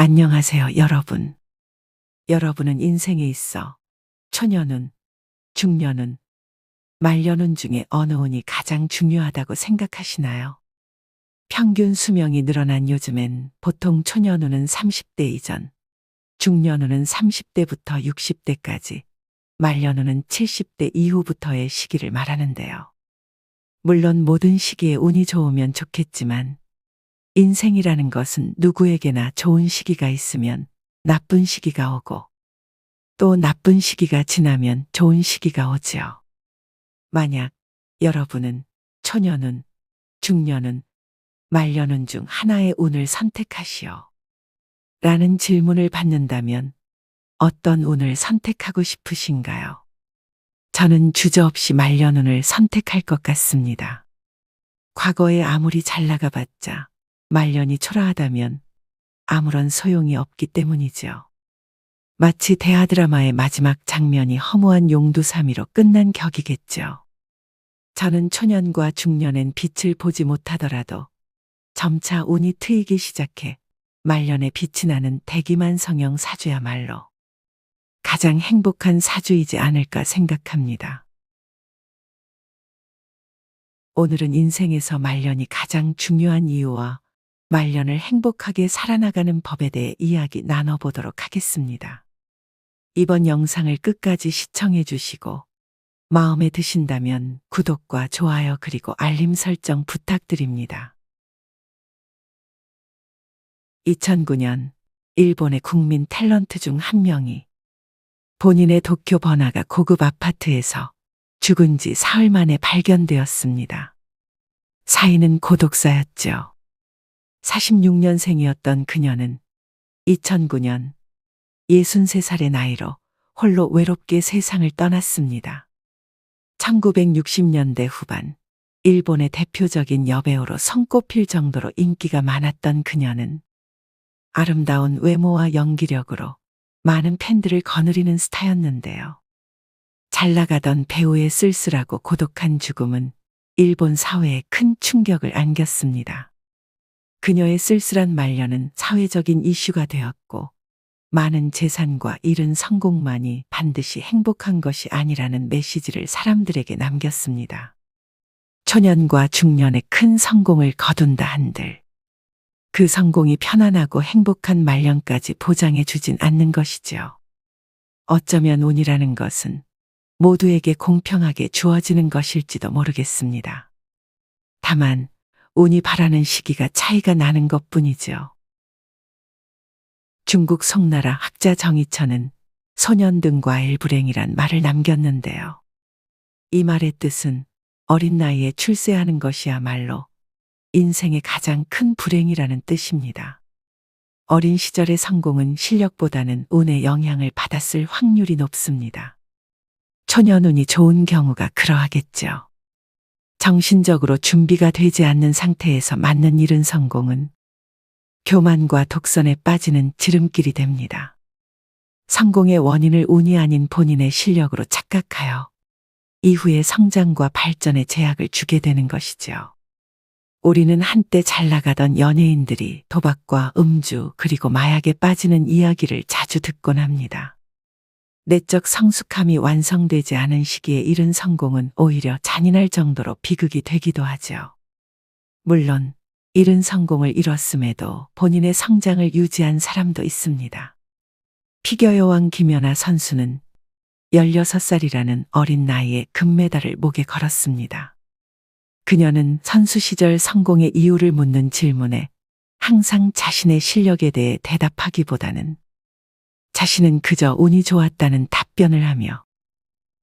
안녕하세요, 여러분. 여러분은 인생에 있어 초년운, 중년운, 말년운 중에 어느 운이 가장 중요하다고 생각하시나요? 평균 수명이 늘어난 요즘엔 보통 초년운은 30대 이전, 중년운은 30대부터 60대까지, 말년운은 70대 이후부터의 시기를 말하는데요. 물론 모든 시기에 운이 좋으면 좋겠지만 인생이라는 것은 누구에게나 좋은 시기가 있으면 나쁜 시기가 오고 또 나쁜 시기가 지나면 좋은 시기가 오지요. 만약 여러분은 초년운, 중년운, 말년운 중 하나의 운을 선택하시오. 라는 질문을 받는다면 어떤 운을 선택하고 싶으신가요? 저는 주저없이 말년운을 선택할 것 같습니다. 과거에 아무리 잘 나가봤자 말년이 초라하다면 아무런 소용이 없기 때문이지요. 마치 대하 드라마의 마지막 장면이 허무한 용두사미로 끝난 격이겠죠. 저는 초년과 중년엔 빛을 보지 못하더라도 점차 운이 트이기 시작해 말년에 빛이 나는 대기만성형 사주야말로 가장 행복한 사주이지 않을까 생각합니다. 오늘은 인생에서 말년이 가장 중요한 이유와 말년을 행복하게 살아나가는 법에 대해 이야기 나눠보도록 하겠습니다. 이번 영상을 끝까지 시청해 주시고 마음에 드신다면 구독과 좋아요 그리고 알림 설정 부탁드립니다. 2009년 일본의 국민 탤런트 중 한 명이 본인의 도쿄 번화가 고급 아파트에서 죽은 지 사흘 만에 발견되었습니다. 사인은 고독사였죠. 46년생이었던 그녀는 2009년 63살의 나이로 홀로 외롭게 세상을 떠났습니다. 1960년대 후반 일본의 대표적인 여배우로 손꼽힐 정도로 인기가 많았던 그녀는 아름다운 외모와 연기력으로 많은 팬들을 거느리는 스타였는데요. 잘 나가던 배우의 쓸쓸하고 고독한 죽음은 일본 사회에 큰 충격을 안겼습니다. 그녀의 쓸쓸한 말년은 사회적인 이슈가 되었고 많은 재산과 이른 성공만이 반드시 행복한 것이 아니라는 메시지를 사람들에게 남겼습니다. 초년과 중년에 큰 성공을 거둔다 한들 그 성공이 편안하고 행복한 말년까지 보장해 주진 않는 것이지요. 어쩌면 운이라는 것은 모두에게 공평하게 주어지는 것일지도 모르겠습니다. 다만 운이 바라는 시기가 차이가 나는 것뿐이죠. 중국 송나라 학자 정희천은 소년등과의 불행이란 말을 남겼는데요. 이 말의 뜻은 어린 나이에 출세하는 것이야말로 인생의 가장 큰 불행이라는 뜻입니다. 어린 시절의 성공은 실력보다는 운의 영향을 받았을 확률이 높습니다. 초년운이 좋은 경우가 그러하겠죠. 정신적으로 준비가 되지 않는 상태에서 맞는 이른 성공은 교만과 독선에 빠지는 지름길이 됩니다. 성공의 원인을 운이 아닌 본인의 실력으로 착각하여 이후의 성장과 발전에 제약을 주게 되는 것이죠. 우리는 한때 잘 나가던 연예인들이 도박과 음주 그리고 마약에 빠지는 이야기를 자주 듣곤 합니다. 내적 성숙함이 완성되지 않은 시기에 이른 성공은 오히려 잔인할 정도로 비극이 되기도 하죠. 물론 이른 성공을 이뤘음에도 본인의 성장을 유지한 사람도 있습니다. 피겨 여왕 김연아 선수는 16살이라는 어린 나이에 금메달을 목에 걸었습니다. 그녀는 선수 시절 성공의 이유를 묻는 질문에 항상 자신의 실력에 대해 대답하기보다는 자신은 그저 운이 좋았다는 답변을 하며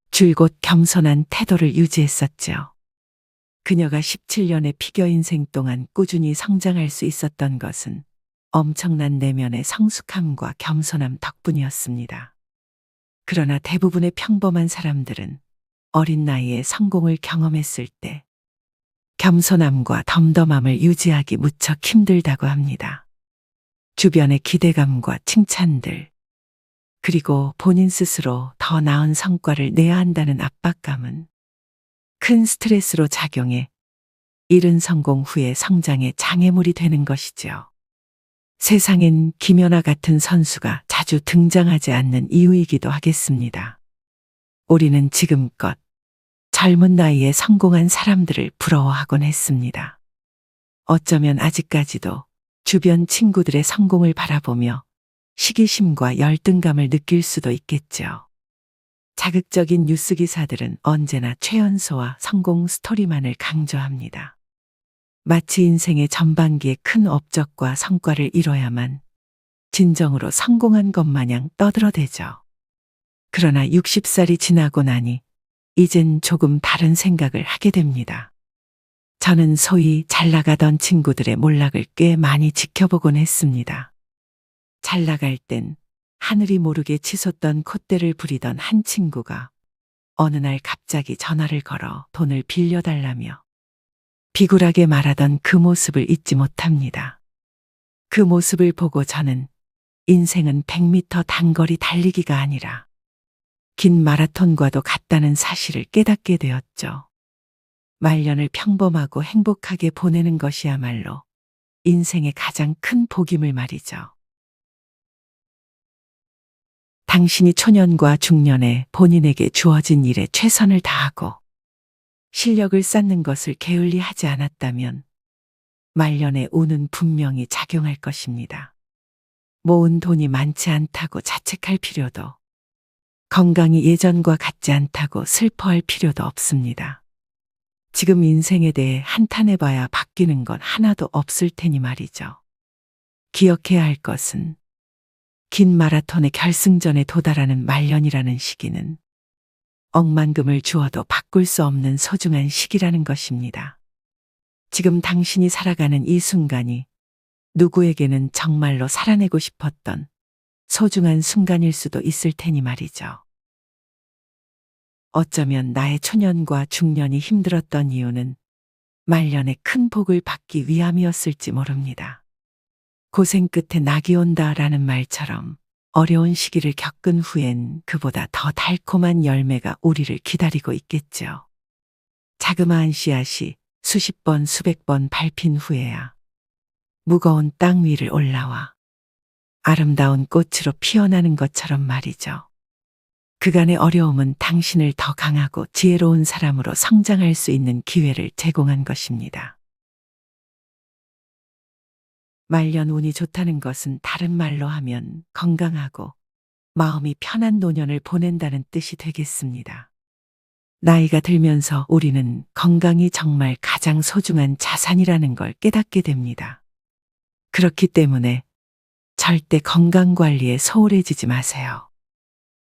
줄곧 겸손한 태도를 유지했었죠. 그녀가 17년의 피겨 인생 동안 꾸준히 성장할 수 있었던 것은 엄청난 내면의 성숙함과 겸손함 덕분이었습니다. 그러나 대부분의 평범한 사람들은 어린 나이에 성공을 경험했을 때 겸손함과 덤덤함을 유지하기 무척 힘들다고 합니다. 주변의 기대감과 칭찬들, 그리고 본인 스스로 더 나은 성과를 내야 한다는 압박감은 큰 스트레스로 작용해 이른 성공 후에 성장에 장애물이 되는 것이죠. 세상엔 김연아 같은 선수가 자주 등장하지 않는 이유이기도 하겠습니다. 우리는 지금껏 젊은 나이에 성공한 사람들을 부러워하곤 했습니다. 어쩌면 아직까지도 주변 친구들의 성공을 바라보며 시기심과 열등감을 느낄 수도 있겠죠. 자극적인 뉴스 기사들은 언제나 최연소와 성공 스토리만을 강조합니다. 마치 인생의 전반기에 큰 업적과 성과를 이뤄야만 진정으로 성공한 것 마냥 떠들어대죠. 그러나 60살이 지나고 나니 이젠 조금 다른 생각을 하게 됩니다. 저는 소위 잘 나가던 친구들의 몰락을 꽤 많이 지켜보곤 했습니다. 잘 나갈 땐 하늘이 모르게 치솟던 콧대를 부리던 한 친구가 어느 날 갑자기 전화를 걸어 돈을 빌려달라며 비굴하게 말하던 그 모습을 잊지 못합니다. 그 모습을 보고 저는 인생은 100m 단거리 달리기가 아니라 긴 마라톤과도 같다는 사실을 깨닫게 되었죠. 말년을 평범하고 행복하게 보내는 것이야말로 인생의 가장 큰 복임을 말이죠. 당신이 초년과 중년에 본인에게 주어진 일에 최선을 다하고 실력을 쌓는 것을 게을리 하지 않았다면 말년의 운은 분명히 작용할 것입니다. 모은 돈이 많지 않다고 자책할 필요도, 건강이 예전과 같지 않다고 슬퍼할 필요도 없습니다. 지금 인생에 대해 한탄해봐야 바뀌는 건 하나도 없을 테니 말이죠. 기억해야 할 것은 긴 마라톤의 결승전에 도달하는 말년이라는 시기는 억만금을 주어도 바꿀 수 없는 소중한 시기라는 것입니다. 지금 당신이 살아가는 이 순간이 누구에게는 정말로 살아내고 싶었던 소중한 순간일 수도 있을 테니 말이죠. 어쩌면 나의 초년과 중년이 힘들었던 이유는 말년에 큰 복을 받기 위함이었을지 모릅니다. 고생 끝에 낙이 온다라는 말처럼 어려운 시기를 겪은 후엔 그보다 더 달콤한 열매가 우리를 기다리고 있겠죠. 자그마한 씨앗이 수십 번 수백 번 밟힌 후에야 무거운 땅 위를 올라와 아름다운 꽃으로 피어나는 것처럼 말이죠. 그간의 어려움은 당신을 더 강하고 지혜로운 사람으로 성장할 수 있는 기회를 제공한 것입니다. 말년 운이 좋다는 것은 다른 말로 하면 건강하고 마음이 편한 노년을 보낸다는 뜻이 되겠습니다. 나이가 들면서 우리는 건강이 정말 가장 소중한 자산이라는 걸 깨닫게 됩니다. 그렇기 때문에 절대 건강 관리에 소홀해지지 마세요.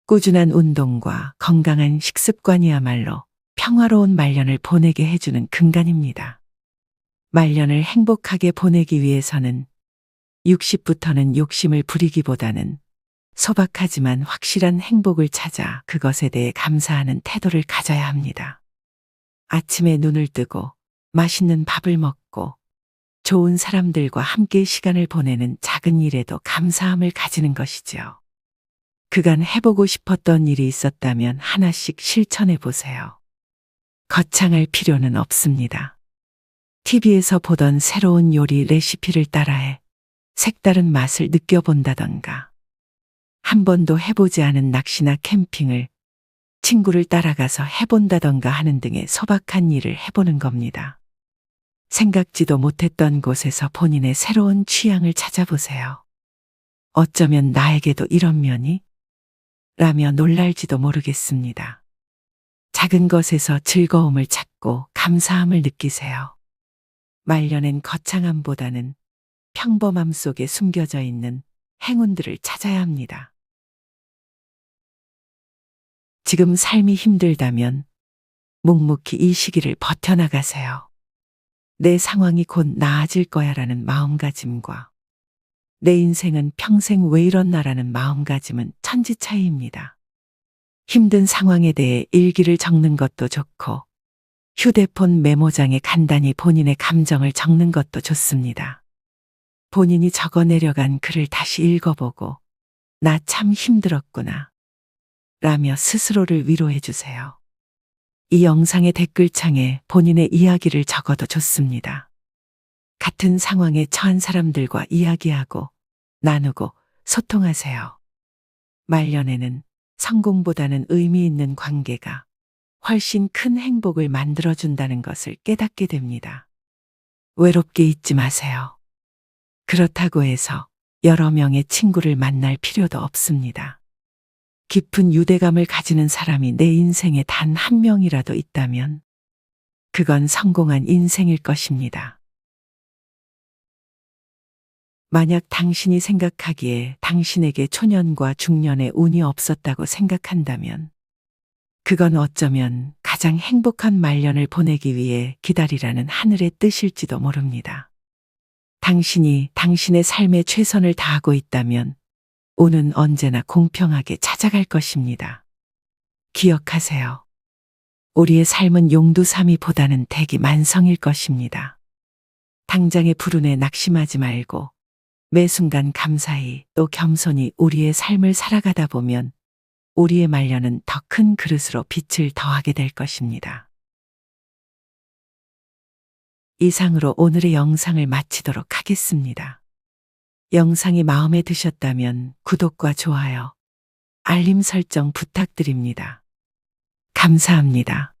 꾸준한 운동과 건강한 식습관이야말로 평화로운 말년을 보내게 해주는 근간입니다. 말년을 행복하게 보내기 위해서는 60부터는 욕심을 부리기보다는 소박하지만 확실한 행복을 찾아 그것에 대해 감사하는 태도를 가져야 합니다. 아침에 눈을 뜨고 맛있는 밥을 먹고 좋은 사람들과 함께 시간을 보내는 작은 일에도 감사함을 가지는 것이지요. 그간 해보고 싶었던 일이 있었다면 하나씩 실천해 보세요. 거창할 필요는 없습니다. TV에서 보던 새로운 요리 레시피를 따라해 색다른 맛을 느껴본다던가, 한 번도 해보지 않은 낚시나 캠핑을 친구를 따라가서 해본다던가 하는 등의 소박한 일을 해보는 겁니다. 생각지도 못했던 곳에서 본인의 새로운 취향을 찾아보세요. 어쩌면 나에게도 이런 면이? 라며 놀랄지도 모르겠습니다. 작은 것에서 즐거움을 찾고 감사함을 느끼세요. 말년엔 거창함보다는 평범함 속에 숨겨져 있는 행운들을 찾아야 합니다. 지금 삶이 힘들다면 묵묵히 이 시기를 버텨나가세요. 내 상황이 곧 나아질 거야라는 마음가짐과 내 인생은 평생 왜 이렇나라는 마음가짐은 천지 차이입니다. 힘든 상황에 대해 일기를 적는 것도 좋고 휴대폰 메모장에 간단히 본인의 감정을 적는 것도 좋습니다. 본인이 적어 내려간 글을 다시 읽어보고 나 참 힘들었구나 라며 스스로를 위로해 주세요. 이 영상의 댓글창에 본인의 이야기를 적어도 좋습니다. 같은 상황에 처한 사람들과 이야기하고 나누고 소통하세요. 말년에는 성공보다는 의미 있는 관계가 훨씬 큰 행복을 만들어준다는 것을 깨닫게 됩니다. 외롭게 있지 마세요. 그렇다고 해서 여러 명의 친구를 만날 필요도 없습니다. 깊은 유대감을 가지는 사람이 내 인생에 단 한 명이라도 있다면 그건 성공한 인생일 것입니다. 만약 당신이 생각하기에 당신에게 초년과 중년의 운이 없었다고 생각한다면 그건 어쩌면 가장 행복한 말년을 보내기 위해 기다리라는 하늘의 뜻일지도 모릅니다. 당신이 당신의 삶에 최선을 다하고 있다면 운은 언제나 공평하게 찾아갈 것입니다. 기억하세요. 우리의 삶은 용두사미보다는 대기만성일 것입니다. 당장의 불운에 낙심하지 말고 매 순간 감사히 또 겸손히 우리의 삶을 살아가다 보면 우리의 말년은 더 큰 그릇으로 빛을 더하게 될 것입니다. 이상으로 오늘의 영상을 마치도록 하겠습니다. 영상이 마음에 드셨다면 구독과 좋아요, 알림 설정 부탁드립니다. 감사합니다.